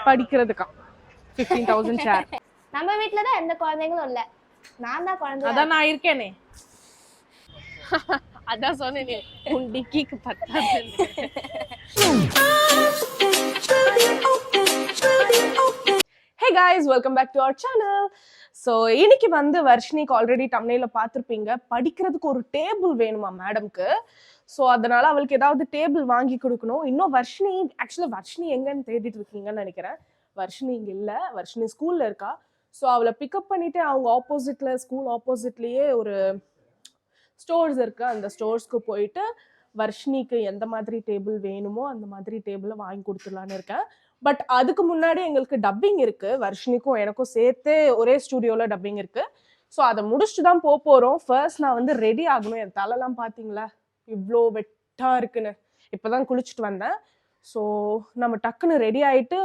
படிக்கிறதுக்கா 15,000 share. நம்ம வீட்ல தான் எந்த குழந்தைங்களும் இல்ல, நான் தான் குழந்தை. அதான் நான் இருக்கேனே. அதான் சொன்னேனே உன் டிக்கிக்கு பத்தாது. Hey guys, welcome back to our channel. So இன்னைக்கு வந்து வர்ஷினிக்கு ஆல்ரெடி தம்ப்நெயில்ல பார்த்திருப்பீங்க, படிக்கிறதுக்கு ஒரு டேபிள் வேணுமா மேடம்க்கு. ஸோ அதனால அவளுக்கு ஏதாவது டேபிள் வாங்கி கொடுக்கணும். இன்னும் வர்ஷினி எங்கன்னு தேடிட்டு இருக்கீங்கன்னு நினைக்கிறேன். வர்ஷினி இங்கே இல்லை, வர்ஷினி ஸ்கூல்ல இருக்கா. ஸோ அவளை பிக்கப் பண்ணிட்டு அவங்க ஸ்கூல் ஆப்போசிட்லேயே ஒரு ஸ்டோர்ஸ் இருக்கு. அந்த ஸ்டோர்ஸ்க்கு போயிட்டு வர்ஷினிக்கு எந்த மாதிரி டேபிள் வேணுமோ அந்த மாதிரி டேபிளை வாங்கி கொடுத்துடலான்னு இருக்கேன். பட் அதுக்கு முன்னாடி எங்களுக்கு டப்பிங் இருக்கு, வர்ஷினிக்கும் எனக்கும் சேர்த்து ஒரே ஸ்டூடியோவில் டப்பிங் இருக்கு. ஸோ அதை முடிச்சுட்டு தான் போகிறோம். ஃபர்ஸ்ட் நான் வந்து ரெடி ஆகணும். என் தலைலாம் பார்த்தீங்களா இவ்வளோ வெட்டா இருக்குன்னு. இப்போதான் குளிச்சுட்டு வந்தேன். ஸோ நம்ம டக்குன்னு ரெடி ஆகிட்டு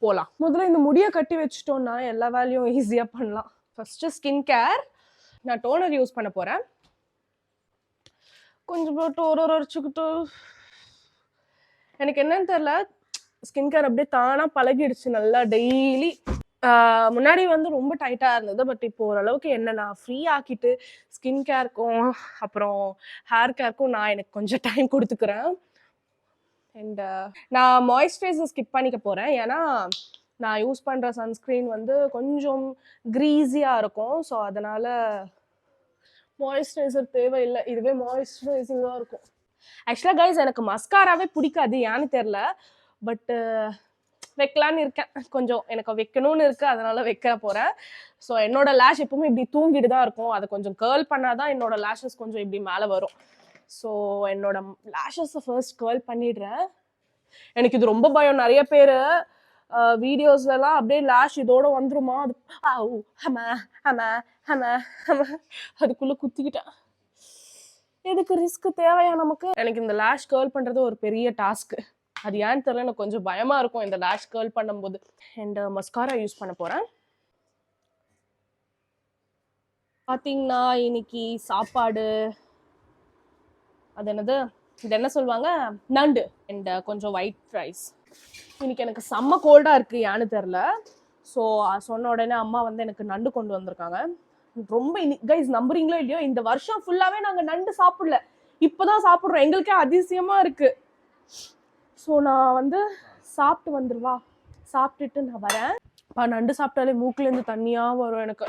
போகலாம். முதல்ல இந்த முடியை கட்டி வச்சுட்டோம்னா எல்லா வேலையும் ஈஸியாக பண்ணலாம். First skin care. நான் டோனர் யூஸ் பண்ண போகிறேன். கொஞ்சம் போட்டு ஒரு அரைச்சிக்கிட்டு எனக்கு என்னன்னு தெரில, ஸ்கின் கேர் அப்படியே தானாக பழகிடுச்சு நல்லா. டெய்லி முன்னாடி வந்து ரொம்ப டைட்டாக இருந்தது, பட் இப்போ ஓரளவுக்கு என்ன நான் ஃப்ரீ ஆக்கிட்டு ஸ்கின் கேருக்கும் அப்புறம் ஹேர் கேருக்கும் நான் எனக்கு கொஞ்சம் டைம் கொடுத்துக்கிறேன். அண்ட் நான் மாய்ஸ்சரைசர் ஸ்கிப் பண்ணிக்க போகிறேன். ஏன்னா நான் யூஸ் பண்ணுற சன்ஸ்க்ரீன் வந்து கொஞ்சம் க்ரீஸியாக இருக்கும். ஸோ அதனால் மாய்ஸ்சரைசர் தேவையில்லை, இதுவே மாய்ஸ்சரைசிங்காக இருக்கும். ஆக்சுவலாக கைஸ் எனக்கு மஸ்காராவே பிடிக்காது, ஏன்னு தெரில. பட்டு வைக்கலான்னு இருக்கேன், கொஞ்சம் எனக்கு வைக்கணும்னு இருக்குது, அதனால் வைக்க போகிறேன். ஸோ என்னோட லேஷ் எப்பவுமே இப்படி தூங்கிட்டு தான் இருக்கும், அதை கொஞ்சம் கேர்ள் பண்ணால் தான் என்னோட லேஷஸ் கொஞ்சம் இப்படி மேலே வரும். ஸோ என்னோட லேஷஸை ஃபர்ஸ்ட் கேர்ள் பண்ணிடுறேன். எனக்கு இது ரொம்ப பயம். நிறைய பேர் வீடியோஸ்லாம் அப்படியே லேஷ் இதோட வந்துருமா, அது அதுக்குள்ளே குத்திக்கிட்டேன். எதுக்கு ரிஸ்க் தேவையா நமக்கு? எனக்கு இந்த லேஷ் கேர்ள் பண்ணுறது ஒரு பெரிய டாஸ்க்கு. அது ஏன்னு தெரியல, எனக்கு கொஞ்சம் பயமாக இருக்கும் இந்த லேஷ் கேர்ள் பண்ணும்போது. அண்ட் மஸ்காரா யூஸ் பண்ண போகிறேன். பார்த்தீங்கன்னா இன்னைக்கு சாப்பாடு அது என்னது, இது என்ன சொல்லுவாங்க, நண்டு அண்ட் கொஞ்சம் ஒயிட் ரைஸ். இன்னைக்கு எனக்கு செம்ம கோல்டாக இருக்குது, ஏன்னு தெரில. ஸோ சொன்ன உடனே அம்மா வந்து எனக்கு நண்டு கொண்டு வந்திருக்காங்க. ரொம்ப கைஸ் நம்புறீங்களோ இல்லையோ, இந்த வருஷம் ஃபுல்லாகவே நாங்கள் நண்டு சாப்பிடல, இப்போ தான் சாப்பிட்றோம். எங்களுக்கே அதிசயமாக இருக்குது. ஸோ நான் வந்து சாப்பிட்டு வந்துடுவா, சாப்பிட்டுட்டு நான் வரேன். நண்டு சாப்பிட்டாலே மூக்குலேருந்து தண்ணியாக வரும் எனக்கு.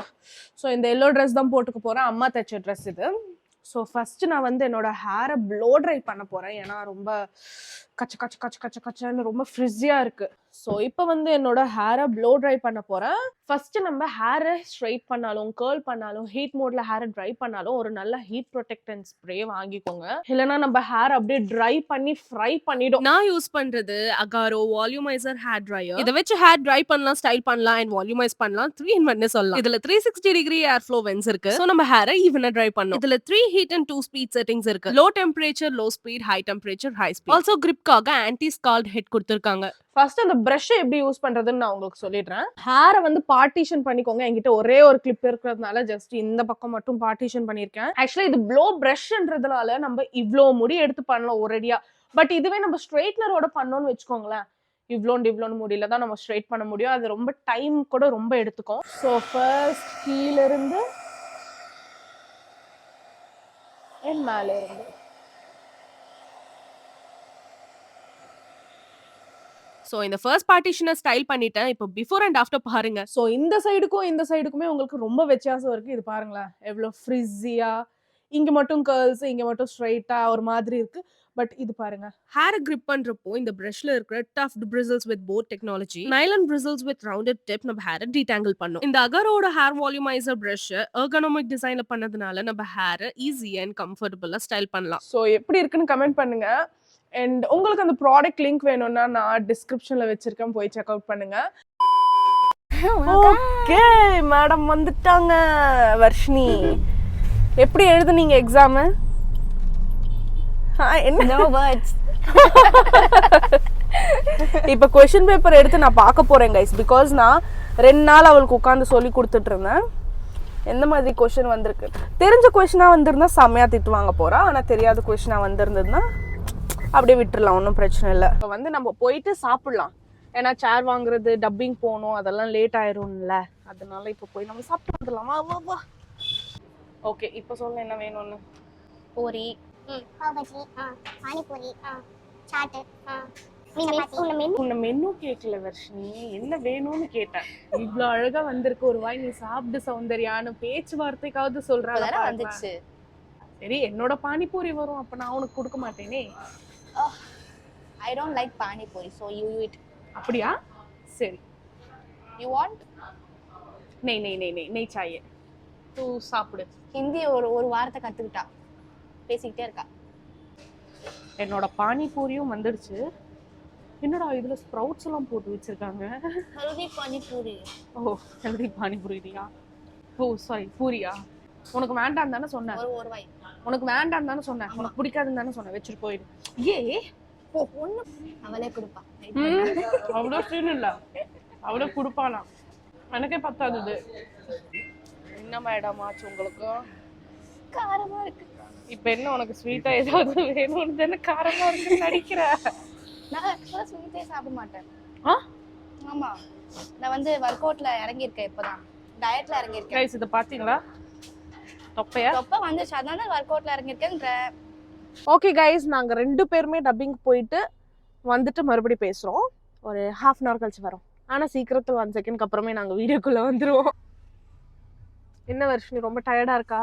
ஸோ இந்த எல்லோ ட்ரெஸ் தான் போட்டுக்க போகிறேன், அம்மா தைச்ச ட்ரெஸ் இது. ஸோ ஃபஸ்ட்டு நான் வந்து என்னோட ஹேரை ப்ளோ ட்ரை பண்ண போகிறேன், ஏன்னா ரொம்ப கச்சன்னு ரொம்ப ஃப்ரிஸியாக இருக்குது. ஸோ இப்போ வந்து என்னோட ஹேரை ப்ளோ ட்ரை பண்ண போகிறேன். ஃபஸ்ட்டு நம்ம ஹேரை ஸ்ட்ரைட் பண்ணாலும் கேர்ள் பண்ணாலும் ஹீட் மோடில் ஹேரை ட்ரை பண்ணாலும் ஒரு நல்ல ஹீட் ப்ரொடெக்டன்ட் ஸ்ப்ரே வாங்கிக்கோங்க, இல்லைனா நம்ம ஹேர் அப்படியே ட்ரை பண்ணி ஃப்ரை பண்ணிடும். நான் யூஸ் பண்ணுறது அகாரோ வால்யூமைசர் ஹேர் ட்ரையர். இதை வச்சு ஹேர் ட்ரை பண்ணலாம், ஸ்டைல் பண்ணலாம் அண்ட் வால்யூமைஸ் பண்ணலாம். 3-in-1 சொல்லலாம். இதில் 360 டிகிரி ஏர் ஃப்ளோ வென்ஸ் இருக்கு. ஸோ நம்ம ஹேரை ஈவனாக ட்ரை பண்ணணும். இதில் 3 ஹீட் அண்ட் 2 ஸ்பீட் செட்டிங்ஸ் இருக்கு. Low temperature, low speed, high temperature, high speed. Also கிரிப்காக ஆன்டி ஸ்கால்ட் ஹெட் கொடுத்துருக்காங்க. ஃபர்ஸ்ட் அந்த ப்ரஷ்ஷை எப்படி யூஸ் பண்றதுன்னு நான் உங்களுக்கு சொல்லிடுறேன். ஹேரை வந்து பார்ட்டிஷன் பண்ணிக்கோங்க. என்கிட்ட ஒரே ஒரு கிளிப் இருக்கிறதுனால ஜஸ்ட் இந்த பக்கம் மட்டும் பார்ட்டிஷன் பண்ணியிருக்கேன். ஆக்சுவலா இது ப்ளோ ப்ரஷ்ன்றதுனால நம்ம இவ்வளோ முடி எடுத்து பண்ணலாம் ஒரேடியா. பட் இதுவே நம்ம ஸ்ட்ரெயிட்னரோட பண்ணோம்னு வச்சுக்கோங்களேன், இவ்வளோன்னு முடியல தான் நம்ம ஸ்ட்ரெயிட் பண்ண முடியும். அது ரொம்ப டைம் கூட ரொம்ப எடுத்துக்கும். ஸோ ஃபர்ஸ்ட் கீழிருந்து என் மேலே இருந்து. ஸோ இந்த ஃபர்ஸ்ட் பார்ட்டிஷனை ஸ்டைல் பண்ணிட்டேன். இப்போ பிஃபோர் அண்ட் ஆஃப்டர் பாருங்க. ஸோ இந்த சைடுக்குமே உங்களுக்கு ரொம்ப வித்தியாசம் இருக்கு. இது பாருங்களேன் எவ்வளோ ஃப்ரிஸியாக, இங்கே மட்டும் கேர்ள்ஸ், இங்கே மட்டும் ஸ்ட்ரைட்டாக ஒரு மாதிரி இருக்கு. பட் இது பாருங்க, ஹேர் கிரிப் பண்றப்போ இந்த பிரஷ்ல இருக்கிற tuft bristles with boat technology, nylon bristles with rounded tip நம்ம ஹேரை டீடாங்கிள் பண்ணும். இந்த அகரோட ஹேர் வால்யூமைசர் பிரஷ் எர்கனாமிக் டிசைன்ல பண்ணதுனால நம்ம ஹேரை ஈஸி அண்ட் கம்ஃபர்டபுளா ஸ்டைல் பண்ணலாம். ஸோ எப்படி இருக்குன்னு கமெண்ட் பண்ணுங்க. அண்ட் உங்களுக்கு அந்த ப்ராடக்ட் லிங்க் வேணும்னா நான் டிஸ்கிரிப்ஷன்ல வச்சிருக்கேன், போய் செக் அவுட் பண்ணுங்க. ஓகே மேடம் வந்துட்டாங்க. வர்ஷினி எப்படி எழுதுனீங்க எக்ஸாம்? இப்போ கொஸ்டின் பேப்பர் எடுத்து நான் பார்க்க போறேன் கைஸ். பிகாஸ் நான் 2 நாள் அவளுக்கு உட்காந்து சொல்லி கொடுத்துட்டு இருந்தேன். எந்த மாதிரி கொஸ்டின் வந்திருக்கு, தெரிஞ்ச கொஸ்டினா வந்திருந்தா செம்மையா திட்டு வாங்க போறா. ஆனால் தெரியாத கொஸ்டினா வந்திருந்ததுன்னா அப்படியே விட்டுறலாம், ஒன்றும் பிரச்சனை இல்லை. இப்போ வந்து நம்ம போயிட்டு சாப்பிடலாம். ஏன்னா சேர் வாங்குறது டப்பிங் போகணும் அதெல்லாம் லேட் ஆயிரும்ல, அதனால இப்போ போய் நம்ம சாப்பிட்டு வந்துடலாம். வா வா வா. ஓகே, இப்போ சொல்ல என்ன வேணும்னு. பூரி, பாவ் பஜ்ஜி, பானிபூரி, சாட், உன்னை மெனு கேட்கல வர்ஷினி, என்ன வேணும்னு கேட்டேன். இவ்வளவு அழகா வந்திருக்கு, ஒரு வாய் நீ சாப்பிடு சௌந்தர்யான்னு பேச்சுவார்த்தைக்காவது சொல்றாங்க வந்துச்சு. சரி, என்னோட பானிபூரி வரும், அப்ப நான் உனக்கு கொடுக்க மாட்டேனே. I don't like pani puri, so you eat. அப்படியா? சரி. You want? நெய் நெய் நெய் நெய் நெய் சாயே தூ சாப்பிடு. ஹிந்தி ஒரு வாரத்தை கத்துக்கிட்டா, பேசிக்கிட்டே இருக்கா. என்னோட பானிபூரியும் வந்துடுச்சு. என்னடா இதுல ஸ்ப்ரவுட்ஸ் எல்லாம் போட்டு வச்சிருக்காங்க. ஹெல்தி பானி பூரி. ஓ, ஹெல்தி பானிபூரியா? ஓ சாரி, பூரியா? உனக்கு வேண்டாம் தானே சொன்னேன். ஒரு வாய். உனக்கு வேண்டாம் தானே சொன்னேன், உனக்கு பிடிக்காதுன்னு தானே சொன்னேன். வச்சுட்டு போயிடு. ஏ ஒண்ணு அவளே கொடுப்பா. அவ்வளோ சீன் இல்ல, அவ்வளோ கொடுப்பாலாம். எனக்கே பத்தாது. என்ன மேடம் ஆச்சு உங்களுக்கு? காரமா இருக்கு. இப்ப என்ன உனக்கு ஸ்வீட்டா ஏதாவது வேணும்னு தானே காரமா இருக்கு நடிக்கிற? நான் ஆக்சுவலா ஸ்வீட்டே சாப்பிட மாட்டேன். ஆமா, நான் வந்து ஒர்க் அவுட்ல இறங்கி இருக்கேன், இப்பதான் டயட்ல இறங்கி இருக்கேன். கைஸ் இத பாத்தீங்களா? தொப்பையா? தொப்பை வந்துச்சு, அதனால ஒர்க் அவுட்ல இறங்கி இருக்கேன்ற. ஓகே கைஸ், நாங்க 2 பேருமே டப்பிங் போயிட்டு வந்துட்டு மறுபடியும் பேசுறோம். ஒரு 1/2 hour கழிச்சு வரோம். ஆனா சீக்கிரத்துல 1 செகண்ட்க்கு அப்புறமே நாங்க வீடியோக்குள்ள வந்துருவோம். என்ன வர்ஷினி, ரொம்ப டயர்டா இருக்கா?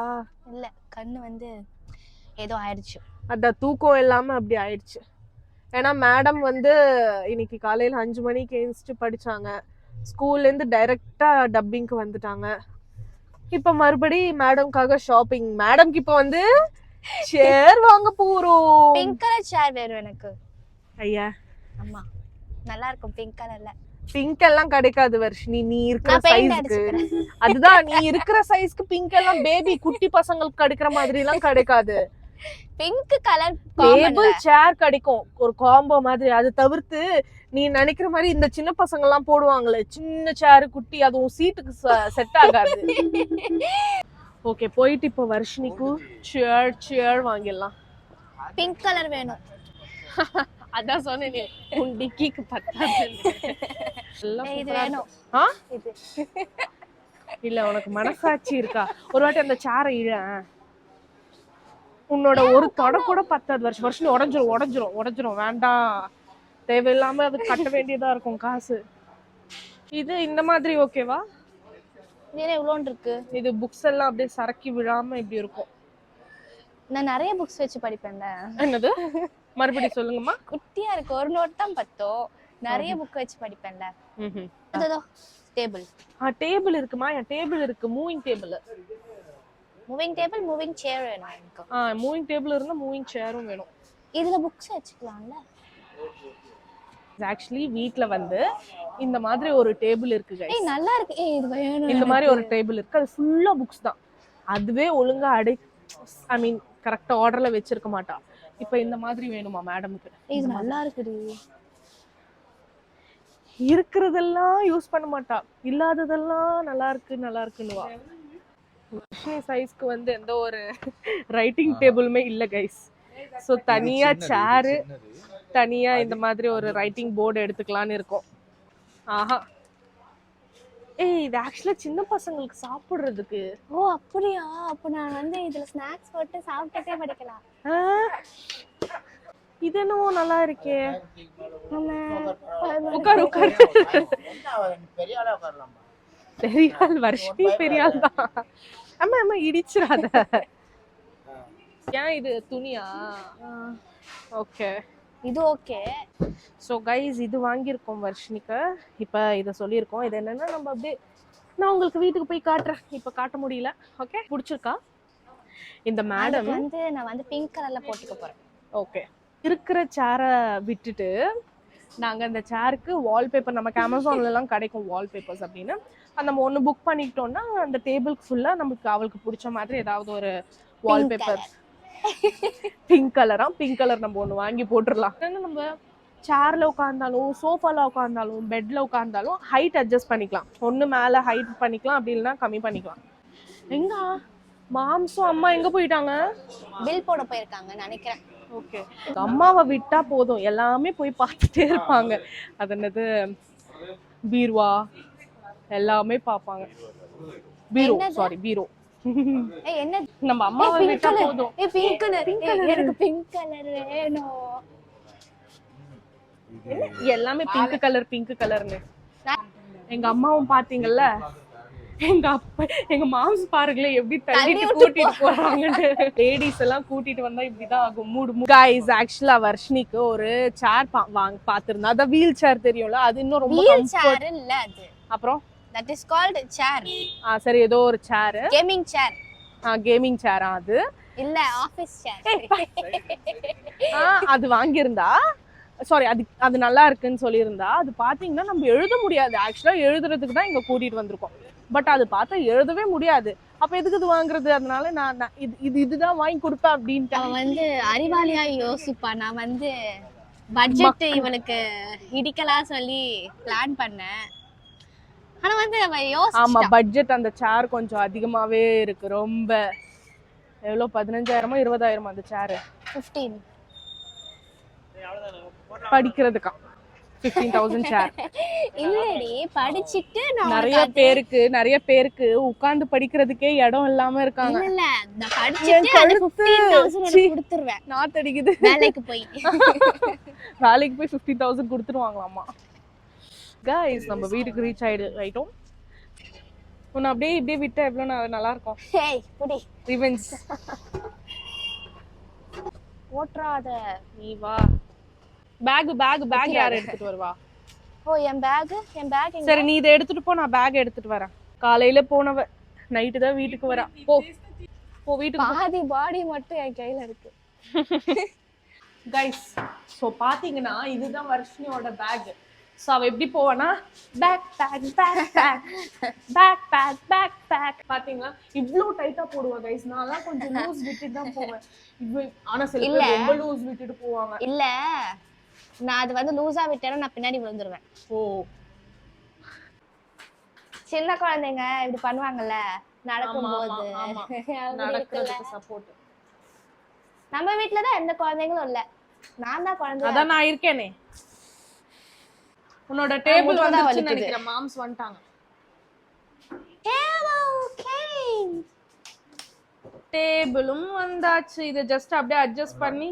இல்ல, கண்ணு வந்து ஏதோ ஆயிடுச்சு. அதான் தூக்கம் இல்லாம அப்படி ஆயிடுச்சு. ஏன்னா மேடம் வந்து இன்னைக்கு காலையில 5 மணிக்கு எழுந்துட்டு படிச்சாங்க. ஸ்கூல்ல இருந்து டைரக்டா டப்பிங்க்கு வந்துட்டாங்க. இப்ப மறுபடி மேடம்காக ஷாப்பிங். மேடம்க்கு இப்ப வந்து சேர் வாங்க போறோம். பிங்க் கலர் சேர் வேணும் எனக்கு. ஐயா, ஆமா, நல்லா இருக்கும் பிங்க் கலர்ல. பிங்க் எல்லாம் கிடைக்காது வர்ஷினி, நீ இருக்கிற சைஸ்க்கு. அதுதான், நீ இருக்கிற சைஸ்க்கு பிங்க் எல்லாம் பேபி குட்டி பசங்களுக்கு கிடைக்கிற மாதிரி எல்லாம் கிடைக்காது. பிங்க் கலர் டேபிள் சேர் கிடைக்கும் ஒரு காம்போ மாதிரி. அது தவிர்த்து நீ நினைக்கிற மாதிரி இந்த சின்ன பசங்க எல்லாம் போடுவாங்களே சின்ன சேர் குட்டி, அதுவும் சீட்டுக்கு செட் ஆகாது. ஓகே, போயிட்டு இப்போ வர்ஷினிக்கு சேர் வாங்கிடலாம். பிங்க் கலர் வேணும். அதான் சொன்னேன், உன் டிக்கிக்கு பத்தாது. இது வேணும். இது இல்ல, உனக்கு மனசாட்சி இருக்கா? ஒரு வாட்டி அந்த சேரை இழ, உன்னோட ஒரு தொட கூட பத்தாது வருஷம். உடஞ்சிரும். வேண்டாம், தேவையில்லாம அது கட்ட வேண்டியதா இருக்கும் காசு. இது இந்த மாதிரி ஓகேவா? இதுல எவ்வளோன்னு இருக்கு? இது புக்ஸ் எல்லாம் அப்படியே சரக்கி விழாம இப்படி இருக்கும். நான் நிறைய புக்ஸ் வச்சு படிப்பேன்ல. என்னது? மறுபடியும் சொல்லுங்கம்மா. குட்டியா இருக்கு, ஒரு நோட் தான் பத்தோம். நிறைய புக் வச்சு படிப்பேன்ல. அதோ டேபிள். டேபிள் இருக்குமா? என் டேபிள் இருக்கு, மூவிங் டேபிள். மூவிங் சேர் வேணும் எனக்கு. மூவிங் டேபிள் இருந்தா மூவிங் சேரும் வேணும். இதுல புக்ஸ் வச்சுக்கலாம்ல. ஆக்சுவலி வீட்ல வந்து இந்த மாதிரி ஒரு டேபிள் இருக்கு गाइस. ஏய் நல்லா இருக்கு. ஏய் இது வேணும். இந்த மாதிரி ஒரு டேபிள் இருக்கு, அது ஃபுல்லா புக்ஸ் தான். அதுவே ஒழுங்கா ஐ மீன் கரெக்டா ஆர்டர்ல வச்சிருக்க மாட்டா. இப்போ இந்த மாதிரி வேணுமா மேடம்க்கு? இது நல்லா இருக்குடி. இருக்கிறதெல்லாம் யூஸ் பண்ண மாட்டா, இல்லாததெல்லாம் நல்லா இருக்குன்னுவா. சைஸ்க்கு வந்து எந்த ஒரு ரைட்டிங் டேபிளுமே இல்ல गाइस. சோ தனியா சேர், தனியா இந்த மாதிரி ஒரு ரைட்டிங் போர்டு எடுத்துக்கலாம்னு இருக்கோம். ஆஹா, ஏய் இது ஆக்சுவலா சின்ன பசங்களுக்கு சாப்பிடுறதுக்கு. ஓ அப்படியா? அப்ப நான் வந்து இதுல ஸ்நாக்ஸ் போட்டு சாப்பிட்டுட்டே படிக்கலாம். இது என்னவோ நல்லா இருக்கே. உட்காரு. பெரிய ஆள் வர்ஷினி, பெரிய ஆள் தான். அம்மா இடிச்சிராத. ஏன் இது துணியா? ஓகே, இது ஓகே. ஸோ கைஸ், இது வாங்கியிருக்கோம் வர்ஷினிக்கு. இப்போ இதை சொல்லியிருக்கோம். இது என்னன்னா நம்ம அப்படியே நான் உங்களுக்கு வீட்டுக்கு போய் காட்டுறேன். இப்போ காட்ட முடியல. ஓகே, பிடிச்சிருக்கா? இந்த மேடம் வந்து நான் வந்து பிங்க் கலர்ல போட்டுக்க போறேன். ஓகே, இருக்கிற சேரை விட்டுட்டு நாங்கள் அந்த சேருக்கு வால்பேப்பர், நமக்கு அமேசான்லலாம் கிடைக்கும் வால்பேப்பர்ஸ் அப்படின்னு, அது நம்ம ஒன்று புக் பண்ணிக்கிட்டோம்னா அந்த டேபிளுக்கு ஃபுல்லாக நமக்கு அவளுக்கு பிடிச்ச மாதிரி ஏதாவது ஒரு வால்பேப்பர். பிங்க் கலர் நம்ம ஒன்று வாங்கி போட்டுடலாம். ஏன்னா நம்ம சேர்ல உட்காந்தாலும், சோஃபால உட்காந்தாலும், பெட்ல உட்காந்தாலும் ஹைட் அட்ஜஸ்ட் பண்ணிக்கலாம். ஒன்று மேலே ஹைட் பண்ணிக்கலாம், அப்படி இல்லைன்னா கம்மி பண்ணிக்கலாம். எங்க மாம்சும் அம்மா எங்க போயிட்டாங்க? பில் போட போயிருக்காங்க நினைக்கிறேன். ஓகே, அம்மாவை விட்டா போதும் எல்லாமே போய் பார்த்துட்டே இருப்பாங்க. அது என்னது பீர்வா எல்லாமே பார்ப்பாங்க. பீரோ, சாரி பீரோ. ஏய் என்ன நம்ம அம்மாவை விட்டா போதும். ஏய் பிங்க் கலர், எனக்கு பிங்க் கலர் வேணும். எல்லாமே பிங்க் கலர்னு. எங்க அம்மாவும் பாத்தீங்கல்ல, எங்க அப்பா எங்க மாம்ஸ் பாருங்களேன் எப்படி தள்ளிட்டு கூட்டிட்டு போறாங்கன்னு. லேடிஸ் எல்லாம் கூட்டிட்டு வந்தா இப்படிதான் ஆகும். மூடு guys, ஆக்சுவலா வர்ஷினிக்கு ஒரு சேர் பாத்திருந்தா. அத வீல் சேர் தெரியும்ல, அது இன்னும் ரொம்ப வீல் சேர் இல்ல அது. அப்புறம் தட் இஸ் கால்ட் சேர். சரி, ஏதோ ஒரு சேர், கேமிங் சேர். கேமிங் சேரா அது? இல்ல ஆபீஸ் சேர். அது வாங்கியிருந்தா, சாரி, அது நல்லா இருக்குன்னு சொல்லியிருந்தா. அது பாத்தீங்கன்னா நம்ம எழுத முடியாது. ஆக்சுவலா எழுதுறதுக்கு தான் இங்க கூட்டிட்டு வந்திருக்கோம். பட் அது பார்த்தா எழுதவே முடியாது. அப்ப எதுக்கு இது வாங்குறது? அதனால நான் இதுதான் வாங்கி கொடுப்பேன் அப்படின்ட்டு. அவன் வந்து அறிவாளியா யோசிப்பா. நான் வந்து பட்ஜெட் இவளுக்கு இடிக்கலாம் சொல்லி பிளான் பண்ணேன். ஆனா வந்து அவ யோசிச்சா. ஆமா, பட்ஜெட் அந்த சேர் கொஞ்சம் அதிகமாவே இருக்கு. ரொம்ப எவ்வளவு 15,000 20,000 அந்த சேர்? 15. படிக்கிறதுக்கா 15,000 சேர்? இல்லடி, படிச்சிட்டு நான் நிறைய பேருக்கு உட்கார்ந்து படிக்கிறதுக்கே இடம் இல்லாம இருக்காங்க. இல்ல நான் படிச்சிட்டு அந்த 15,000 கொடுத்துருவேன். நாட் அடிக்குது. வேலைக்கு போய் 15,000 கொடுத்துருவாங்களாமா. guys, நம்ம வீட்டுக்கு ரீச் ஆயிட்டோம். உன்னை அப்படியே இப்படியே விட்டா எவ்வளவு நல்லா இருக்கும். ஏய் புடி ரிவெஞ்ச். ஓட்றாத. நீ வா. பேக் யார் எடுத்துட்டு வருவா? ஓ என் பேக் எங்க? சரி, நீ இதை எடுத்துட்டு போ, நான் பேக் எடுத்துட்டு வரேன். காலையில போனவ நைட்டு தான் வீட்டுக்கு வரா. போ வீட்டுக்கு. பாதி பாடி மட்டும் என் கையில இருக்கு. கைஸ், சோ பாத்தீங்கன்னா இதுதான் வர்ஷினியோட பேக். சோ அவ எப்படி போவானா, பேக் பேக். பாத்தீங்களா இவ்ளோ டைட்டா போடுவா கைஸ். நான்லாம் கொஞ்சம் லூஸ் விட்டுட்டு தான் போவேன். ஆனா சில பேர் ரொம்ப லூஸ் விட்டுட்டு போவாங்க. இல்ல, நான் அது வந்து லூசா விட்டேன்னா நான் பின்னாடி விழுந்துருவேன். ஓ, சின்ன குழந்தைங்க இப்படி பண்ணுவாங்கல்ல நடக்கும்போது. நடக்கிறதுக்கு சப்போர்ட். நம்ம வீட்லதான் எந்த குழந்தைங்களும் இல்ல, நான் தான் குழந்தை. அதான் நான் இருக்கேனே. உன்னோட டேபிள் வந்துருச்சுன்னு நினைக்கிறேன். மாம்ஸ் வந்துட்டாங்க. டேபிளும் வந்தாச்சு. இதை ஜஸ்ட் அப்படியே அட்ஜஸ்ட் பண்ணி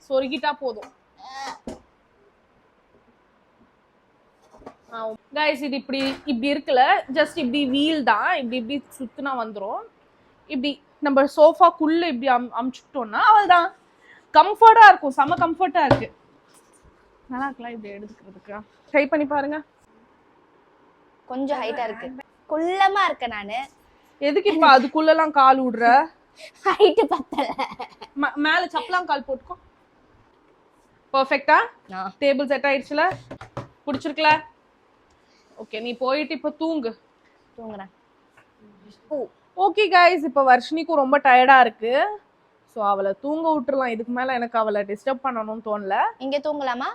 சொருகிட்டா போதும். கைஸ், இது இப்படி இருக்குல்ல, ஜஸ்ட் இப்படி வீல் தான். இப்படி சுத்தினா வந்துரும். இப்படி நம்ம சோஃபாக்குள்ள இப்படி அமுச்சுட்டோம்னா அவள்தான் கம்ஃபர்ட்டா இருக்கும். செம கம்ஃபர்ட்டா இருக்கு. நல்லா இருக்கலாம் இப்படி எடுத்துக்கிறதுக்கு. ட்ரை பண்ணி பாருங்க. கொஞ்சம் ஹைட்டா இருக்கு, குள்ளமா இருக்க. நானு எதுக்கு இப்ப அதுக்குள்ளலாம் கால் விடுற? ஹைட் பத்தல. மேல சப்பலாம் கால் போட்டுக்கோ. பெர்ஃபெக்ட்டா டேபிள் செட் ஆயிடுச்சுல? பிடிச்சிருக்கல? ஓகே, நீ போயிட்டு இப்ப தூங்குறேன். ஓகே கைஸ், இப்ப வர்ஷினிக்கு ரொம்ப டயர்டா இருக்கு. சோ அவளை தூங்க விட்டுறலாம். இதுக்கு மேல எனக்கு அவளை டிஸ்டர்ப் பண்ணணும்னு தோணல. இங்க தூங்கலாமா?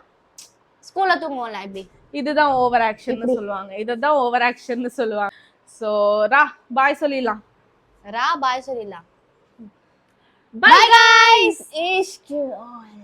ஸ்கூல்ல தூங்குவோம்ல இப்படி. இதுதான் ஓவர் ஆக்ஷன்னு சொல்லுவாங்க. இததான் ஓவர் ஆக்ஷன்னு சொல்லுவாங்க. சோ பாய் சொல்லிடலாம். பாய் சொல்லிடலாம். Bye guys. Ishq all.